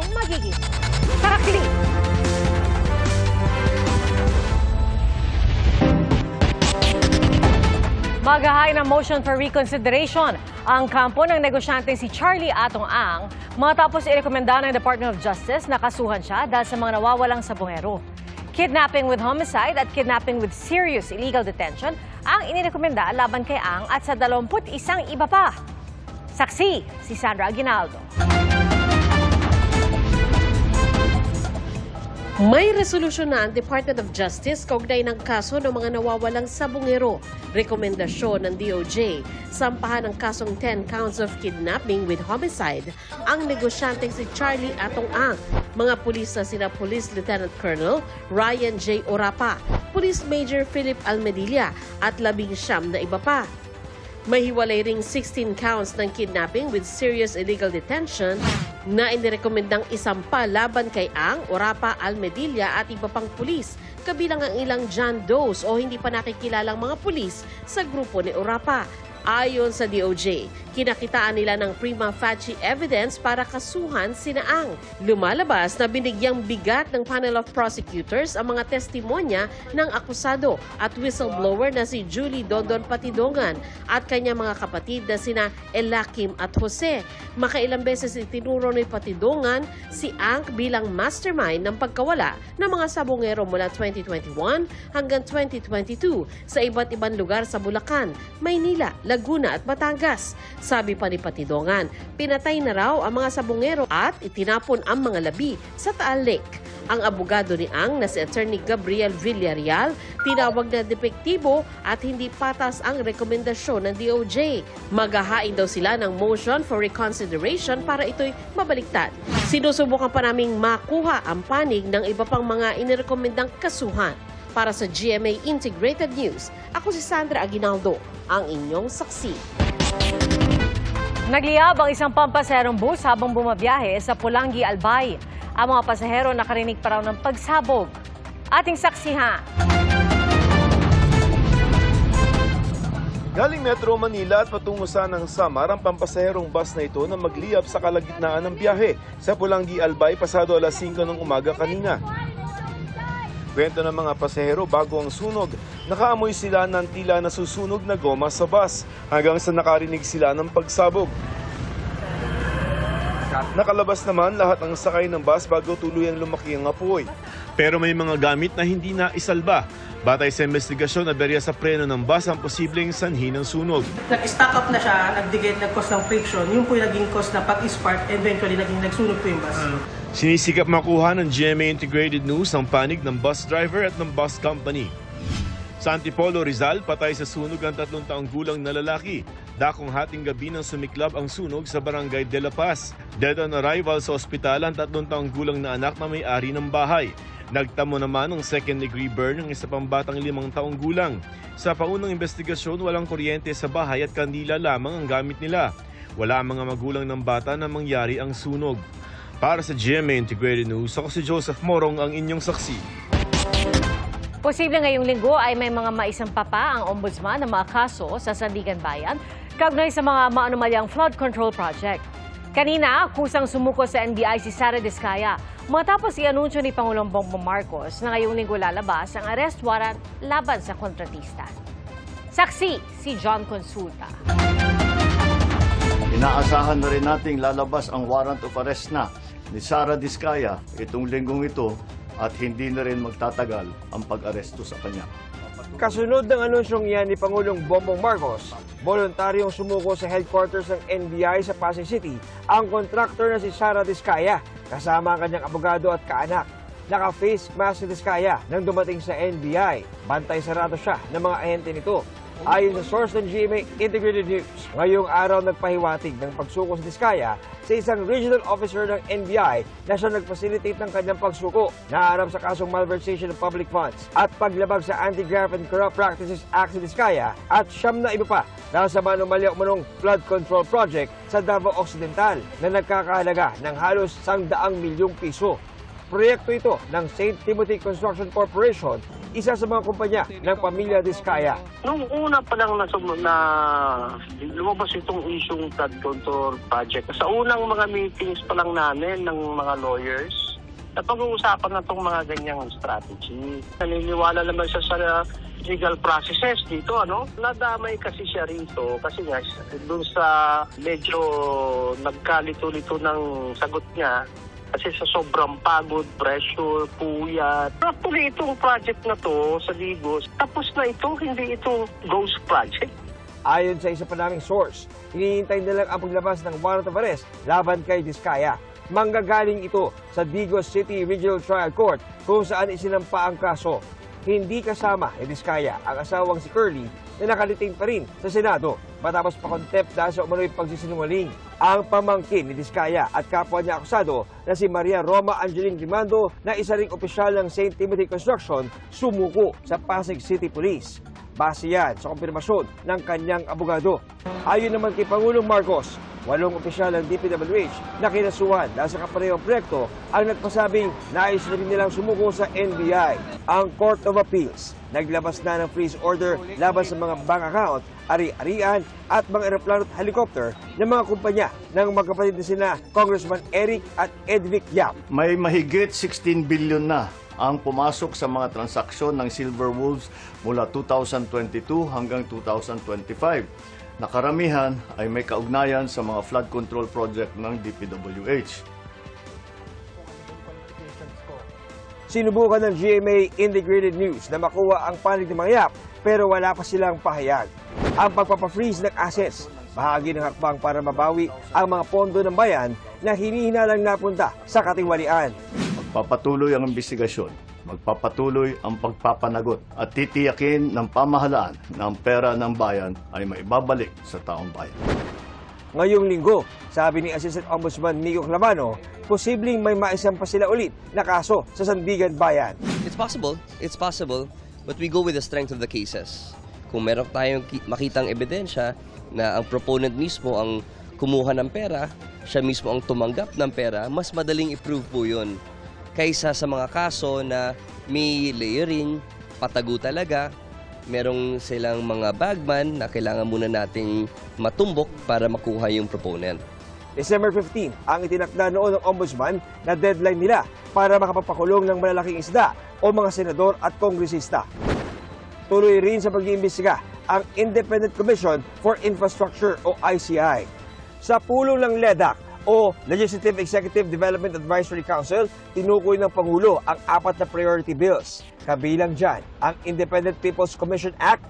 tayong magiging sarakli. Maghahain ng motion for reconsideration ang kampo ng negosyanteng si Charlie Atong Ang matapos irekomenda ng Department of Justice na kasuhan siya dahil sa mga nawawalang sabongero. Kidnapping with homicide at kidnapping with serious illegal detention ang inirekomenda laban kay Ang at sa 21 iba pa. Saksi si Sandra Aguinaldo. May resolusyon na ang Department of Justice kaugnay ng kaso ng mga nawawalang sabongero. Rekomendasyon ng DOJ, sampahan ng kasong 10 counts of kidnapping with homicide ang negosyanteng si Charlie Atong Ang. Mga pulis na sina Police Lieutenant Colonel Ryan J. Orapa, Police Major Philip Almedilla at 19 na iba pa. May hiwalay ring 16 counts ng kidnapping with serious illegal detention na inirekomendang isampa laban kay Ang, Orapa, Almedilla at iba pang pulis, kabilang ang ilang John Does o hindi pa nakikilalang mga pulis sa grupo ni Orapa. Ayon sa DOJ, kinakitaan nila ng prima facie evidence para kasuhan sina Ang. Lumalabas na binigyang bigat ng panel of prosecutors ang mga testimonya ng akusado at whistleblower na si Julie Dondon Patidongan at kanyang mga kapatid na sina Elakim at Jose. Makailang beses itinuro ni Patidongan si Ang bilang mastermind ng pagkawala ng mga sabongero mula 2021 hanggang 2022 sa iba't ibang lugar sa Bulacan, Maynila, Laguna at Batangas. Sabi pa ni Patidongan, pinatay na raw ang mga sabongero at itinapon ang mga labi sa Taal Lake. Ang abogado ni Ang na si Attorney Gabriel Villarreal, tinawag na depektibo at hindi patas ang rekomendasyon ng DOJ. Maghahain daw sila ng motion for reconsideration para ito'y mabaliktad. Sinusubukan pa naming makuha ang panig ng iba pang mga inirekomendang kasuhan. Para sa GMA Integrated News, ako si Sandra Aguinaldo, ang inyong saksi. Nagliyab ang isang pampaserong bus habang bumabiyahe sa Pulangi, Albay. Ang mga pasahero nakarinig pa raw ng pagsabog. Ating saksihan. Galing Metro Manila at patungo sa ng Samar ang pampasaherong bus na ito na magliyab sa kalagitnaan ng biyahe sa Pulangi, Albay pasado alas 5 ng umaga kanina. Kwento ng mga pasahero bago ang sunog, nakaamoy sila ng tila nasusunog na goma sa bus hanggang sa nakarinig sila ng pagsabog. Nakalabas naman lahat ng sakay ng bus bago tuluyang lumaki ang apoy. Pero may mga gamit na hindi na isalba. Batay sa investigasyon, aberya sa preno ng bus ang posibleng sanhi ng sunog. Nag-stack up na siya, nag-cause ng friction. Yun po yung naging cause na pag-spark, eventually nagsunog po yung bus. Sinisikap makuha ng GMA Integrated News ang panig ng bus driver at ng bus company. Sa Antipolo, Rizal, patay sa sunog ang 3 taong gulang na lalaki. Dakong hating gabi nang sumiklab ang sunog sa barangay De La Paz. Dead on arrival sa ospital ang 3 taong gulang na anak na may-ari ng bahay. Nagtamo naman ng second-degree burn ng isa pang batang 5 taong gulang. Sa paunang investigasyon, walang kuryente sa bahay at kandila lamang ang gamit nila. Wala ang mga magulang ng bata na mangyari ang sunog. Para sa GMA Integrated News, ako si Joseph Morong, ang inyong saksi. Posible ngayong linggo ay may mga maisampa pa ang ombudsman ng mga kaso sa Sandigan Bayan kaugnay sa mga maanumalyang flood control project. Kanina, kusang sumuko sa NBI si Sara Diskaya matapos i-anunsyo ni Pangulong Bongbong Marcos na ngayong linggo lalabas ang arrest warrant laban sa kontratista. Saksi si John Consulta. Inaasahan na rin nating lalabas ang warrant of arrest na ni Sara Diskaya itong linggong ito at hindi na rin magtatagal ang pag-aresto sa kanya. Kasunod ng anunsyong yan ni Pangulong Bongbong Marcos, voluntaryong sumuko sa headquarters ng NBI sa Pasig City ang kontraktor na si Sara Diskaya kasama ang kanyang abogado at kaanak. Naka-face mask si Diskaya nang dumating sa NBI. Bantay sarado siya ng mga ahente nito. Ayon sa source ng GMA Integrated News, ngayong araw nagpahiwatig ng pagsuko si Diskaya sa isang regional officer ng NBI na siya nag-facilitate ng kanyang pagsuko. Naharap sa kasong malversation of public funds at paglabag sa Anti-Graft and Corrupt Practices Act si Diskaya at 9 na iba pa dahil sa manumalya umanong flood control project sa Davao Occidental na nagkakahalaga ng halos 100 milyong piso. Proyekto ito ng St. Timothy Construction Corporation, isa sa mga kumpanya ng pamilya Diskaya. Nung una pa lang lumabas itong isyong flood control project, sa unang mga meetings pa lang namin ng mga lawyers, napag-uusapan na itong mga ganyang strategy. Naniniwala naman siya sa legal processes dito, Nadamay kasi siya rito kasi nga doon sa medyo nagkalito-lito ng sagot niya kasi sa sobrang pagod, pressure, puyat. Actually, itong project na to sa Digos, tapos na ito, hindi ito ghost project. Ayon sa isa pa naming source, hinihintay nilang ang paglabas ng warrant of arrest laban kay Diskaya. Manggagaling ito sa Digos City Regional Trial Court kung saan isinampa ang kaso. Hindi kasama ni Diskaya ang asawang si Curly na nakaliting pa rin sa Senado matapos pa-contempt dahil sa umano'y pagsisinungaling. Ang pamangkin ni Diskaya at kapwa niya akusado na si Maria Roma Angeline Rimando na isa ring opisyal ng St. Timothy Construction sumuko sa Pasig City Police. Base yan sa kumpirmasyon ng kanyang abogado. Ayon naman kay Pangulong Marcos, 8 opisyal ng DPWH na kinasuhan dahil sa kaparehong proyekto ang nagpasabing nais na rin nilang sumuko sa NBI. Ang Court of Appeals naglabas na ng freeze order laban sa mga bank account, ari-arian at mga eroplano at helicopter ng mga kumpanya ng magkapatid na sina Congressman Eric at Edvic Yap. May mahigit 16 billion na ang pumasok sa mga transaksyon ng Silver Wolves mula 2022 hanggang 2025. Nakaramihan ay may kaugnayan sa mga flood control project ng DPWH. Sinubukan ng GMA Integrated News na makuha ang panig ng mga Yap pero wala pa silang pahayag. Ang pagpapafreeze ng assets, bahagi ng hakbang para mabawi ang mga pondo ng bayan na hinihinalang napunta sa katiwalian. Magpapatuloy ang investigasyon, magpapatuloy ang pagpapanagot at titiyakin ng pamahalaan na ang pera ng bayan ay maibabalik sa taong bayan. Ngayong linggo, sabi ni Assistant Ombudsman Miko Clamano, posibleng may maisampa sila ulit na kaso sa Sandigan Bayan. It's possible, but we go with the strength of the cases. Kung meron tayong makitang ebidensya na ang proponent mismo ang kumuha ng pera, siya mismo ang tumanggap ng pera, mas madaling i-prove po yun. Kaysa sa mga kaso na may layering, patago talaga, merong silang mga bagman na kailangan muna nating matumbok para makuha yung proponent. December 15 ang itinakda noon ng Ombudsman na deadline nila para makapapakulong ng malalaking isda o mga senador at kongresista. Tuloy rin sa pag-iimbestiga ang Independent Commission for Infrastructure o ICI. Sa pulong ng LEDAC o Legislative Executive Development Advisory Council, tinukoy ng Pangulo ang 4 na priority bills. Kabilang dyan ang Independent People's Commission Act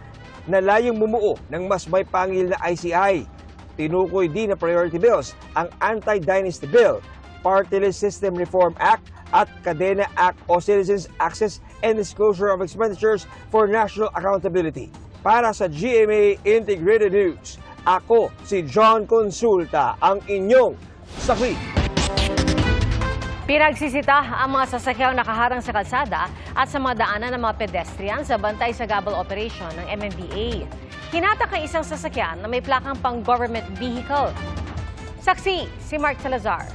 na layong bumuo ng mas may pangil na ICI. Tinukoy din na priority bills ang Anti-Dynasty Bill, Party List System Reform Act at Cadena Act o Citizens Access and Disclosure of Expenditures for National Accountability. Para sa GMA Integrated News, ako si John Consulta, ang inyong saksi. Pinagsisita ang mga sasakyang nakaharang sa kalsada at sa mga daanan ng mga pedestrian sa bantay sa gabal operation ng MMDA. Hinatak ang isang sasakyan na may plakang pang-government vehicle. Saksi, si Mark Salazar.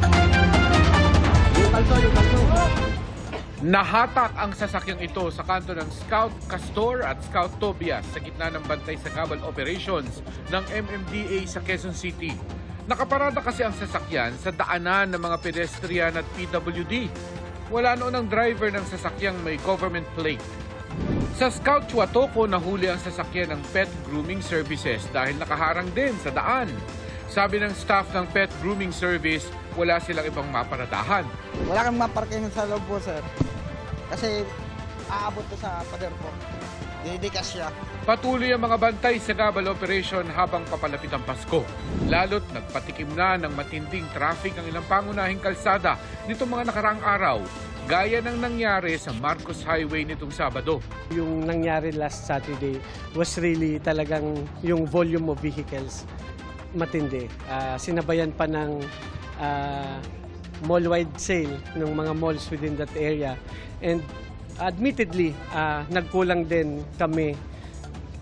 Nahatak ang sasakyang ito sa kanto ng Scout Castor at Scout Tobias sa gitna ng bantay sa gabal operations ng MMDA sa Quezon City. Nakaparada kasi ang sasakyan sa daanan ng mga pedestrian at PWD. Wala noon ang driver ng sasakyang may government plate. Sa Scout Chuatoco, nahuli ang sasakyan ng Pet Grooming Services dahil nakaharang din sa daan. Sabi ng staff ng Pet Grooming Service, wala silang ibang maparadahan. Wala kang maparking sa loob po, sir. Kasi aabot to sa pader po. Didikas siya. Patuloy ang mga bantay sa gabal operation habang papalapit ang Pasko. Lalo't nagpatikim na ng matinding traffic ang ilang pangunahing kalsada nitong mga nakaraang araw, gaya ng nangyari sa Marcos Highway nitong Sabado. Yung nangyari last Saturday was really talagang yung volume of vehicles matindi. Sinabayan pa ng mall-wide sale ng mga malls within that area. And admittedly, nagkulang din kami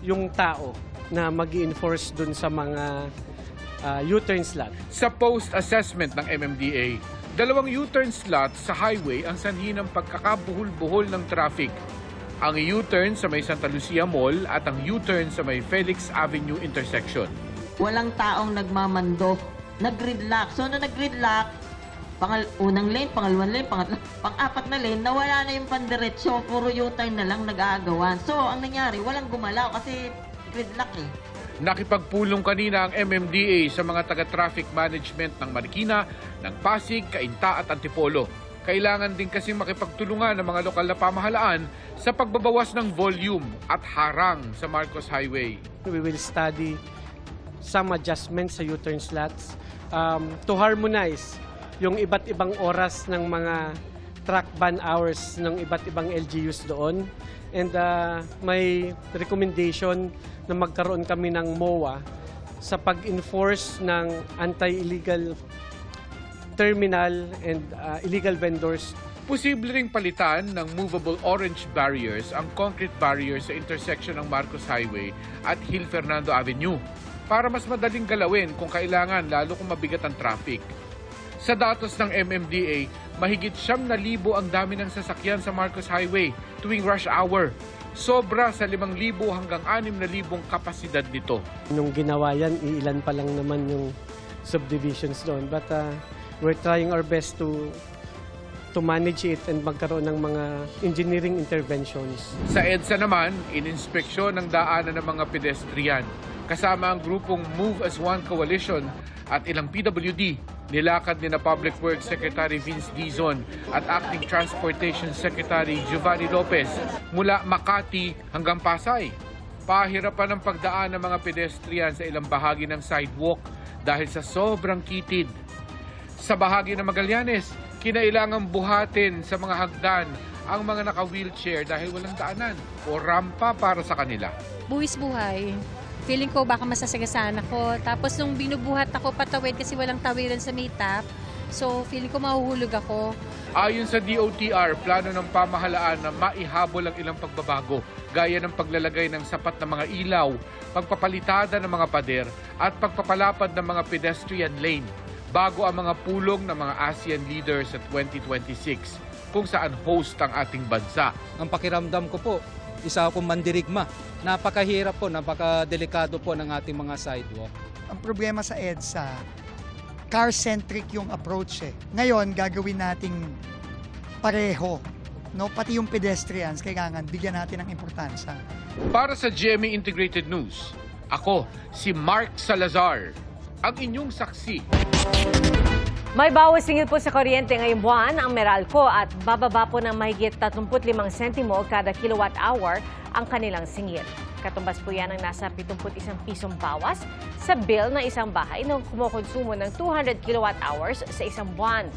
yung tao na mag-i-enforce dun sa mga U-turn slot. Sa post-assessment ng MMDA, Dalawang U-turn slots sa highway ang sanhi ng pagkakabuhol-buhol ng traffic. Ang U-turn sa may Santa Lucia Mall at ang U-turn sa may Felix Avenue intersection. Walang taong nagmamando, nag-gridlock. So, na nag-gridlock, unang lane, pangalawang lane, pang-apat na lane, nawala na yung pandiretso, puro U-turn na lang nag-aagawan. So, ang nangyari, walang gumalaw kasi gridlock eh. Nakipagpulong kanina ang MMDA sa mga taga-traffic management ng Marikina, ng Pasig, Cainta at Antipolo. Kailangan din kasi makipagtulungan ng mga lokal na pamahalaan sa pagbabawas ng volume at harang sa Marcos Highway. We will study some adjustments sa U-turn slots to harmonize yung iba't ibang oras ng mga truck ban hours ng iba't ibang LGUs doon. And may recommendation na magkaroon kami ng MOA sa pag-enforce ng anti-illegal terminal and illegal vendors. Posible ring palitan ng movable orange barriers ang concrete barriers sa intersection ng Marcos Highway at Gil Fernando Avenue para mas madaling galawin kung kailangan, lalo kung mabigat ang traffic. Sa datos ng MMDA, mahigit 9,000 ang dami ng sasakyan sa Marcos Highway tuwing rush hour. Sobra sa 5,000 hanggang 6,000 kapasidad nito. Nung ginawa yan, ilan pa lang naman yung subdivisions doon. But we're trying our best to manage it and magkaroon ng mga engineering interventions. Sa EDSA naman, ininspeksyon ng daanan ng mga pedestrian. Kasama ang grupong Move as One Coalition at ilang PWD, nilakad ni na Public Works Secretary Vince Dizon at Acting Transportation Secretary Giovanni Lopez mula Makati hanggang Pasay. Pahirapan ang pagdaan ng mga pedestrian sa ilang bahagi ng sidewalk dahil sa sobrang kitid. Sa bahagi ng Magallanes, kinailangang buhatin sa mga hagdan ang mga naka-wheelchair dahil walang daanan o rampa para sa kanila. Buwis buhay. Feeling ko baka masasagasaan ako. Tapos nung binubuhat ako patawid kasi walang tawiran sa may top, so feeling ko mahuhulog ako. Ayon sa DOTR, plano ng pamahalaan na maihabol ang ilang pagbabago gaya ng paglalagay ng sapat na mga ilaw, pagpapalitada ng mga pader at pagpapalapad ng mga pedestrian lane bago ang mga pulong ng mga ASEAN leaders sa 2026 kung saan host ang ating bansa. Ang pakiramdam ko po, isa akong mandirigma. Napakahirap po, napakadelikado po ng ating mga sidewalk. Ang problema sa EDSA, car-centric yung approach eh. Ngayon, gagawin nating pareho. No? Pati yung pedestrians, kailangan bigyan natin ng importansya. Para sa GMA Integrated News, ako si Mark Salazar, ang inyong saksi. May bawas singil po sa kuryente ngayong buwan ang Meralco at bababa po ng mahigit 35 sentimo kada kilowatt-hour ang kanilang singil. Katumbas po yan ang nasa 71 pisong bawas sa bill ng isang bahay na kumukonsumo ng 200 kilowatt-hours sa isang buwan.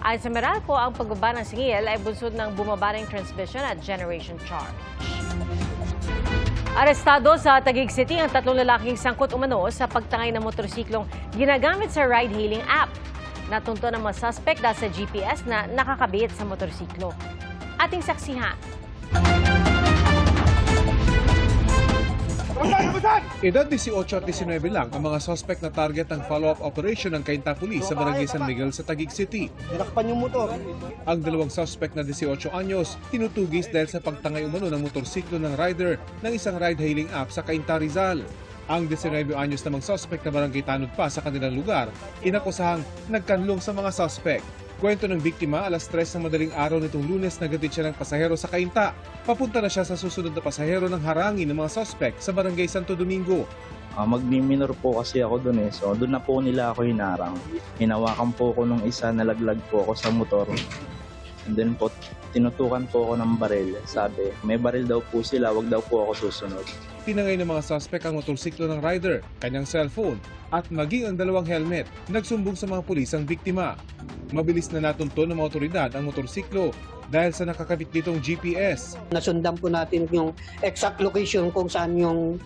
Ayon sa Meralco, ang pagbaba ng singil ay bunsod ng bumabaring transmission at generation charge. Arestado sa Taguig City ang 3 lalaking sangkot umano sa pagtangay ng motorsiklong ginagamit sa ride-hailing app. Natunto ng mga suspect dahil sa GPS na nakakabit sa motorsiklo. Ating saksihan. Edad 18 at 19 lang ang mga suspect na target ng follow-up operation ng Cainta Police sa Barangay San Miguel sa Taguig City. Dinakpan yung motor. Ang dalawang suspect na 18 anyos tinutugis dahil sa pagtangay umano ng motorsiklo ng rider ng isang ride-hailing app sa Cainta, Rizal. Ang 19 anyos namang suspect na barangay tanod pa sa kanilang lugar, inakusahang nagkanlong sa mga suspect. Kwento ng biktima, alas 3 ng madaling araw nitong Lunes nagatid siya ng pasahero sa Cainta. Papunta na siya sa susunod na pasahero ng harangin ng mga suspect sa barangay Santo Domingo. Magmi-minor po kasi ako doon so doon na po nila ako hinarang. Hinawakan po ako nung isa, nalaglag po ako sa motor. And then po, tinutukan po ako ng baril. Sabi, may baril daw po sila, wag daw po ako susunod. Tinangay ng mga suspect ang motorsiklo ng rider, kanyang cellphone, at maging ang dalawang helmet. Nagsumbong sa mga pulis ang biktima. Mabilis na natunto ng mga otoridad ang motorsiklo dahil sa nakakabit nitong GPS. Nasundan po natin yung exact location kung saan yung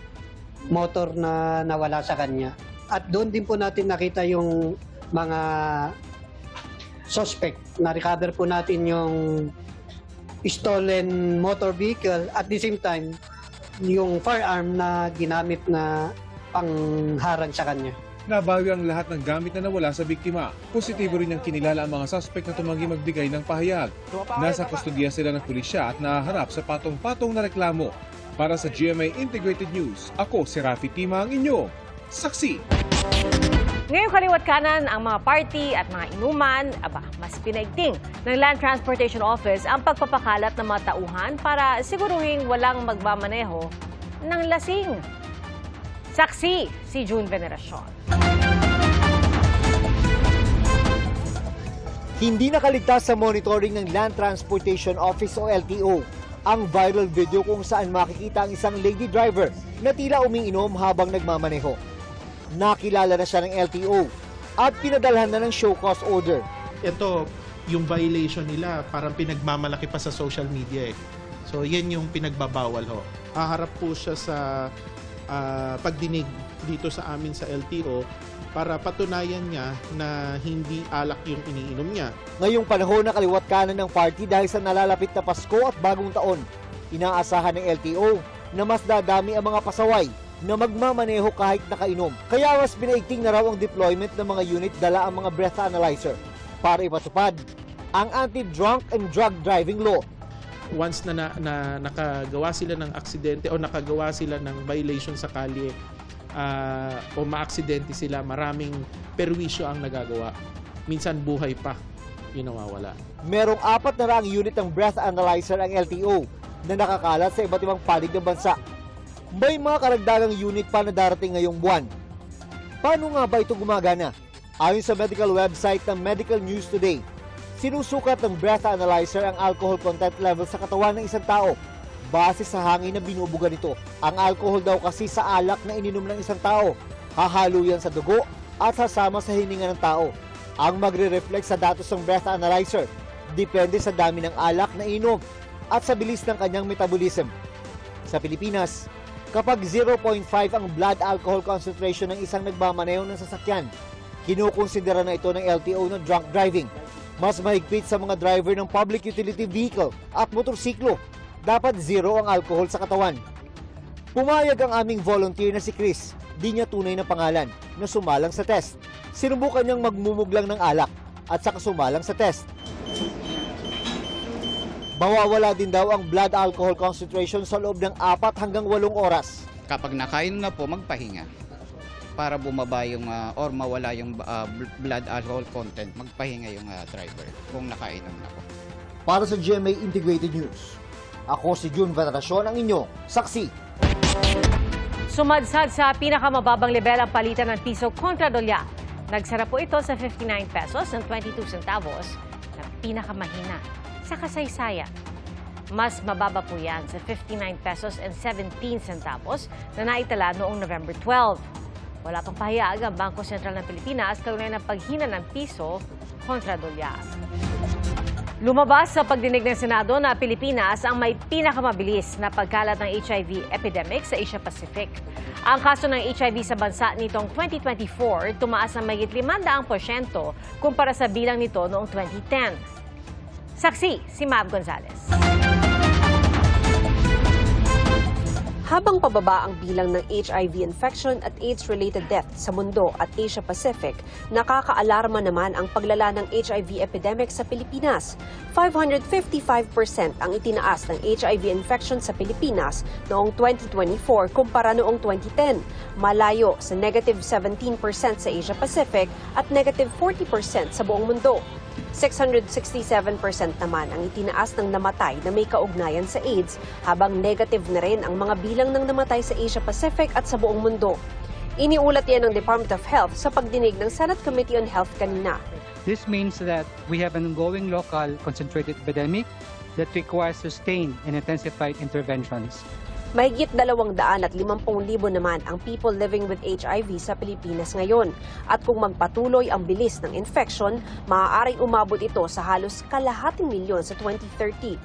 motor na nawala sa kanya. At doon din po natin nakita yung mga suspect. Na-recover po natin yung stolen motor vehicle at the same time yung firearm na ginamit na pangharang sa kanya. Nabawi ang lahat ng gamit na nawala sa biktima. Positibo rin ang kinilala ang mga suspect na tumanggi magbigay ng pahayag. Nasa kustodiya sila ng pulisya at nahaharap sa patong-patong na reklamo. Para sa GMA Integrated News, ako si Rafi Tima, ang inyong saksi. Ngayong kaliwat kanan ang mga party at mga inuman, mas pinaigting ng Land Transportation Office ang pagpapakalat ng mga tauhan para siguruhin walang magmamaneho ng lasing. Saksi si June Veneracion. Hindi nakaligtas sa monitoring ng Land Transportation Office o LTO ang viral video kung saan makikita ang isang lady driver na tila umiinom habang nagmamaneho. Nakilala na siya ng LTO at pinadalhan na ng show cause order. Ito, yung violation nila, parang pinagmamalaki pa sa social media eh. So yan yung pinagbabawal ho. Haharap po siya sa pagdinig dito sa amin sa LTO para patunayan niya na hindi alak yung iniinom niya. Ngayong panahon na kaliwat kanan ng party dahil sa nalalapit na Pasko at Bagong Taon, inaasahan ng LTO na mas dadami ang mga pasaway na magmamaneho kahit nakainom. Kaya mas pinaigting na raw ang deployment ng mga unit dala ang mga breath analyzer para ipatupad ang anti-drunk and drug driving law. Once na nakagawa sila ng aksidente o nakagawa sila ng violation sa kalye o maaksidente sila, maraming perwisyo ang nagagawa. Minsan buhay pa yung nawawala. Merong 400 unit ng breath analyzer ang LTO na nakakalat sa iba't ibang panig ng bansa. May mga karagdagang unit pa na darating ngayong buwan. Paano nga ba ito gumagana? Ayon sa medical website ng Medical News Today, sinusukat ng breath analyzer ang alcohol content level sa katawan ng isang tao base sa hangin na binubuga nito. Ang alcohol daw kasi sa alak na ininom ng isang tao, hahalo yan sa dugo at sasama sa hininga ng tao. Ang magre-reflect sa datos ng breath analyzer depende sa dami ng alak na inom at sa bilis ng kanyang metabolism. Sa Pilipinas, kapag 0.5 ang blood alcohol concentration ng isang nagmamaneho ng sasakyan, kinukonsidera na ito ng LTO na drunk driving. Mas mahigpit sa mga driver ng public utility vehicle at motorsiklo. Dapat 0 ang alcohol sa katawan. Pumayag ang aming volunteer na si Chris, di niya tunay na pangalan, na sumalang sa test. Sinubukan niyang magmumuglang ng alak at saka sumalang sa test. Mawawala din daw ang blood alcohol concentration sa loob ng 4 hanggang 8 oras. Kapag nakain na po, magpahinga para bumaba yung or mawala yung blood alcohol content, magpahinga yung driver kung nakainom na po. Para sa GMA Integrated News, ako si June Veneracion, ang inyong saksi. Sumadsad sa pinakamababang level ang palitan ng piso kontra dolyar. Nagsara po ito sa 59 pesos and 22 centavos na pinakamahina sa kasaysayan. Mas mababa po yan sa 59 pesos and 17 centavos na naitala noong November 12. Wala pang pahayag ang Bangko Sentral ng Pilipinas kaugnay ng paghina ng piso kontra dolyar. Lumabas sa pagdinig ng Senado na Pilipinas ang may pinakamabilis na pagkalat ng HIV epidemic sa Asia Pacific. Ang kaso ng HIV sa bansa nitong 2024 tumaas ng mahigit 500% kumpara sa bilang nito noong 2010. Saksi si Mab Gonzalez. Habang pababa ang bilang ng HIV infection at AIDS-related deaths sa mundo at Asia-Pacific, nakakaalarma naman ang paglala ng HIV epidemic sa Pilipinas. 555% ang itinaas ng HIV infection sa Pilipinas noong 2024 kumpara noong 2010, malayo sa negative 17% sa Asia-Pacific at negative 40% sa buong mundo. 667% naman ang itinaas ng namatay na may kaugnayan sa AIDS, habang negative na rin ang mga bilang ng namatay sa Asia-Pacific at sa buong mundo. Iniulat yan ng Department of Health sa pagdinig ng Senate Committee on Health kanina. This means that we have an ongoing local concentrated epidemic that requires sustained and intensified interventions. Mahigit 250,000 naman ang people living with HIV sa Pilipinas ngayon. At kung magpatuloy ang bilis ng infection, maaaring umabot ito sa halos 250,000 sa 2030.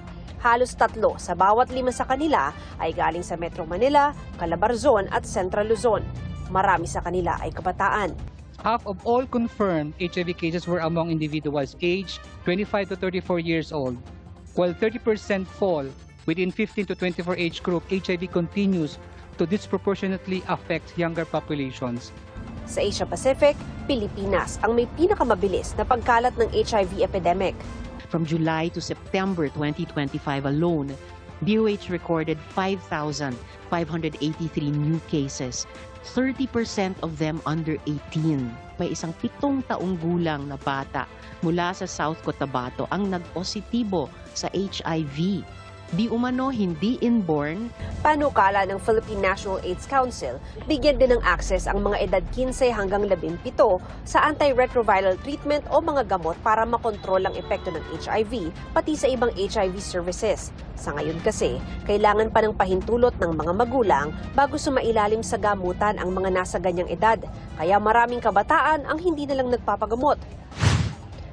Halos 3 sa bawat 5 sa kanila ay galing sa Metro Manila, Calabarzon at Central Luzon. Marami sa kanila ay kabataan. Half of all confirmed HIV cases were among individuals aged 25 to 34 years old, while 30% fall within 15 to 24 age group. HIV continues to disproportionately affect younger populations. Sa Asia Pacific, Pilipinas ang may pinakamabilis na pagkalat ng HIV epidemic. From July to September 2025 alone, DOH recorded 5,583 new cases, 30% of them under 18. May isang 7 taong gulang na bata mula sa South Cotabato ang nag-positibo sa HIV. Di umano hindi inborn. Panukala ng Philippine National AIDS Council, bigyan din ng access ang mga edad 15 hanggang 17 sa antiretroviral treatment o mga gamot para makontrol ang epekto ng HIV, pati sa ibang HIV services. Sa ngayon kasi, kailangan pa ng pahintulot ng mga magulang bago sumailalim sa gamutan ang mga nasa ganyang edad, kaya maraming kabataan ang hindi nalang nagpapagamot.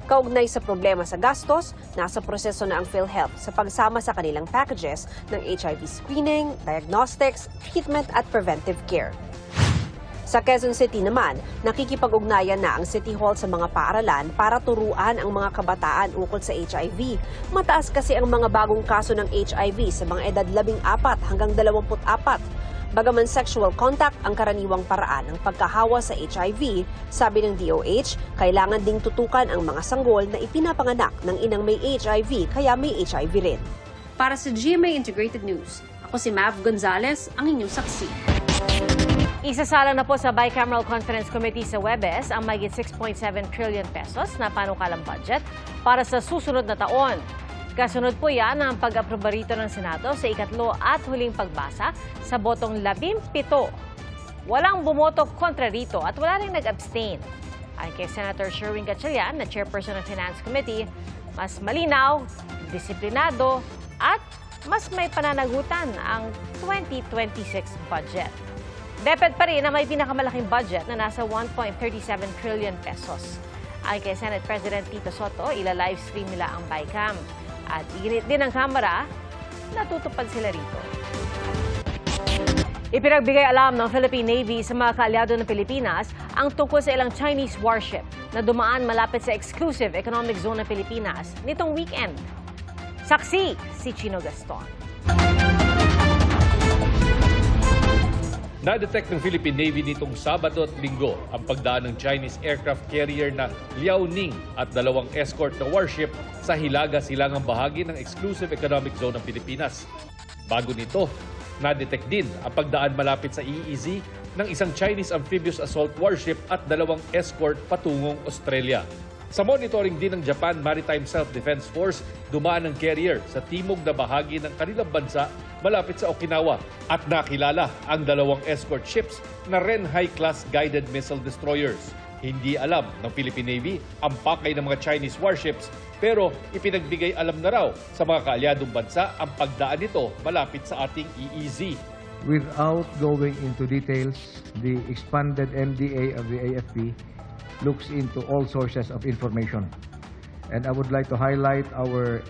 Kaugnay sa problema sa gastos, nasa proseso na ang PhilHealth sa pagsama sa kanilang packages ng HIV screening, diagnostics, treatment at preventive care. Sa Quezon City naman, nakikipag-ugnayan na ang City Hall sa mga paaralan para turuan ang mga kabataan ukol sa HIV. Mataas kasi ang mga bagong kaso ng HIV sa mga edad 14 hanggang 24. Bagaman sexual contact ang karaniwang paraan ng pagkahawa sa HIV, sabi ng DOH, kailangan ding tutukan ang mga sanggol na ipinapanganak ng inang may HIV kaya may HIV rin. Para sa GMA Integrated News, ako si Mav Gonzalez, ang inyong saksi. Isasala na po sa Bicameral Conference Committee sa Webes ang mahigit 6.7 trillion pesos na panukalang budget para sa susunod na taon. Kasunod po yan ang pag-aproba rito ng Senado sa ikatlo at huling pagbasa sa botong 17. Walang bumoto kontra rito at wala rin nag-abstain. Ayon kay Senator Sherwin Gatchalian na chairperson ng Finance Committee, mas malinaw, disiplinado at mas may pananagutan ang 2026 budget. Deped pa rin na may pinakamalaking budget na nasa 1.37 trillion pesos. Ayon kay Senate President Tito Soto, ila-livestream nila ang BICAM. At iginit din ng Kamara, natutupad sila rito. Ipinagbigay alam ng Philippine Navy sa mga kaalyado ng Pilipinas ang tungkol sa ilang Chinese warship na dumaan malapit sa exclusive economic zone ng Pilipinas nitong weekend. Saksi si Chino Gaston. Na-detect ng Philippine Navy nitong Sabado at Linggo ang pagdaan ng Chinese aircraft carrier na Liaoning at 2 escort na warship sa Hilaga-Silangang bahagi ng exclusive economic zone ng Pilipinas. Bago nito, na-detect din ang pagdaan malapit sa EEZ ng isang Chinese amphibious assault warship at 2 escort patungong Australia. Sa monitoring din ng Japan Maritime Self-Defense Force, dumaan ang carrier sa timog na bahagi ng kanilang bansa malapit sa Okinawa at nakilala ang 2 escort ships na Ren high-class guided missile destroyers. Hindi alam ng Philippine Navy ang pakay ng mga Chinese warships pero ipinagbigay alam na raw sa mga kaalyadong bansa ang pagdaan nito malapit sa ating EEZ. Without going into details, the expanded MDA of the AFP looks into all sources of information. And I would like to highlight our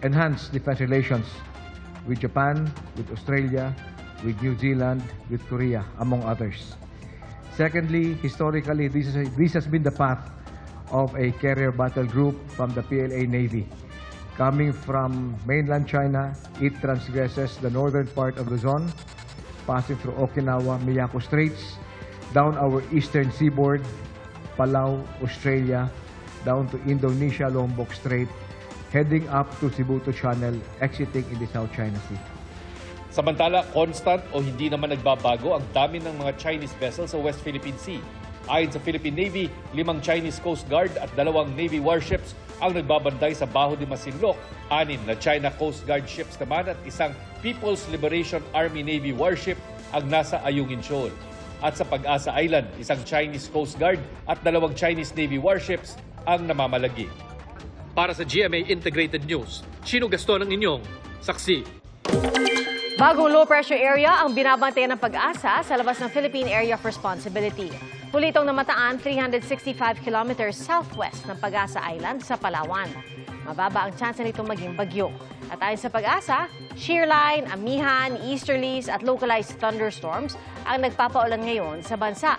enhanced defense relations with Japan, with Australia, with New Zealand, with Korea, among others. Secondly, historically, this has been the path of a carrier battle group from the PLA Navy. Coming from mainland China, it transgresses the northern part of the zone, passing through Okinawa, Miyako Straits, down our eastern seaboard, Palau, Australia, down to Indonesia, Lombok Strait, heading up to Cebu Channel, exiting in the South China Sea. Samantala, constant o hindi naman nagbabago ang dami ng mga Chinese vessels sa West Philippine Sea. Ayon sa Philippine Navy, 5 Chinese Coast Guard at 2 Navy warships ang nagbabantay sa Baho de Masinloc, 6 na China Coast Guard ships naman at isang People's Liberation Army Navy warship ang nasa Ayungin Shoal. At sa Pag-asa Island, isang Chinese Coast Guard at 2 Chinese Navy warships ang namamalagi. Para sa GMA Integrated News, Chino Gaston ang inyong saksi. Bagong low-pressure area ang binabantayan ng Pag-asa sa labas ng Philippine Area of Responsibility. Muli itong namataan 365 kilometers southwest ng Pag-asa Island sa Palawan. Mababa ang tsansa nitong maging bagyo. At ayon sa Pag-asa, shear line, amihan, easterlies at localized thunderstorms ang nagpapaulan ngayon sa bansa.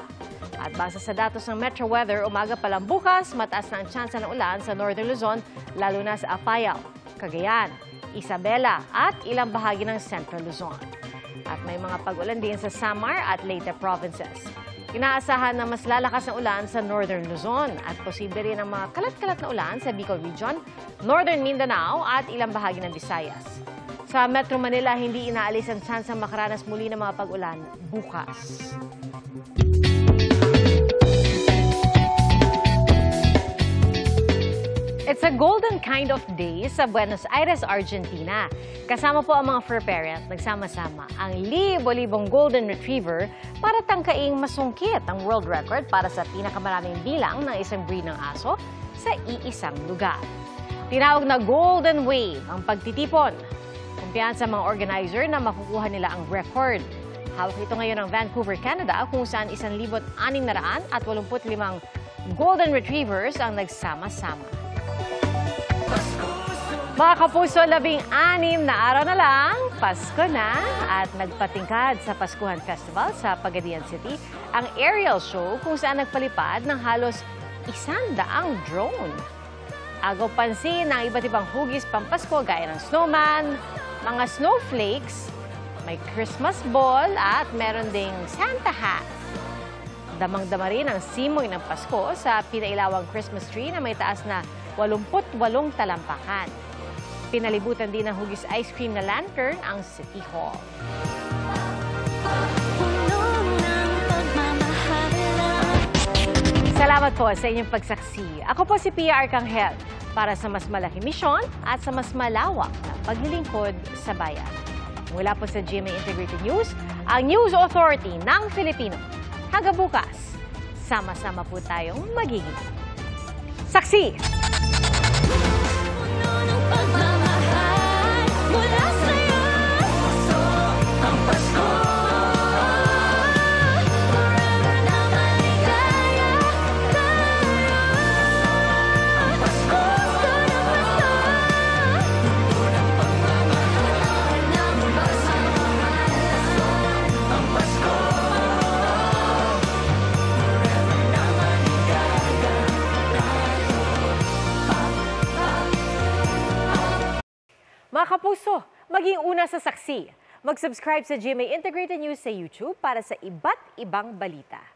At base sa datos ng Metro Weather, umaga pa lang bukas, mataas na ang tsansa ng ulan sa Northern Luzon, lalo na sa Apayao, Cagayan, Isabela at ilang bahagi ng Central Luzon. At may mga pag-ulan din sa Samar at Leyte provinces. Inaasahan na mas lalakas na ulan sa Northern Luzon at posible rin ang mga kalat-kalat na ulan sa Bicol Region, Northern Mindanao at ilang bahagi ng Visayas. Sa Metro Manila, hindi inaalis ang tsansang makaranas muli ng mga pag-ulan bukas. It's a golden kind of day sa Buenos Aires, Argentina. Kasama po ang mga fur parent, nagsama-sama ang libo-libong golden retriever para tangkaing masungkit ang world record para sa pinakamaraming bilang ng isang breed ng aso sa iisang lugar. Tinawag na Golden Wave ang pagtitipon. Kumpiyansa sa mga organizer na makukuha nila ang record. Hawak ito ngayon ng Vancouver, Canada, kung saan 1,685 golden retrievers ang nagsama-sama. Mga kapuso, 16 na araw na lang, Pasko na, at nagpatingkad sa Paskuhan Festival sa Pagadian City ang aerial show kung saan nagpalipad ng halos 100 drone. Agaw pansin ng iba't ibang hugis pampasko gaya ng snowman, mga snowflakes, may Christmas ball at meron ding Santa hat. Damang-dama rin ang simoy ng Pasko sa pinailawang Christmas tree na may taas na 88 talampakan. Pinalibutan din ng hugis ice cream na lantern ang City Hall. Salamat po sa inyong pagsaksi. Ako po si Pia Arcangel para sa mas malaking misyon at sa mas malawak na paglilingkod sa bayan. Mula po sa GMA Integrated News, ang News Authority ng Filipino. Hanggang bukas, sama-sama po tayong magiging saksi! Mga kapuso, maging una sa saksi. Mag-subscribe sa GMA Integrated News sa YouTube para sa iba't ibang balita.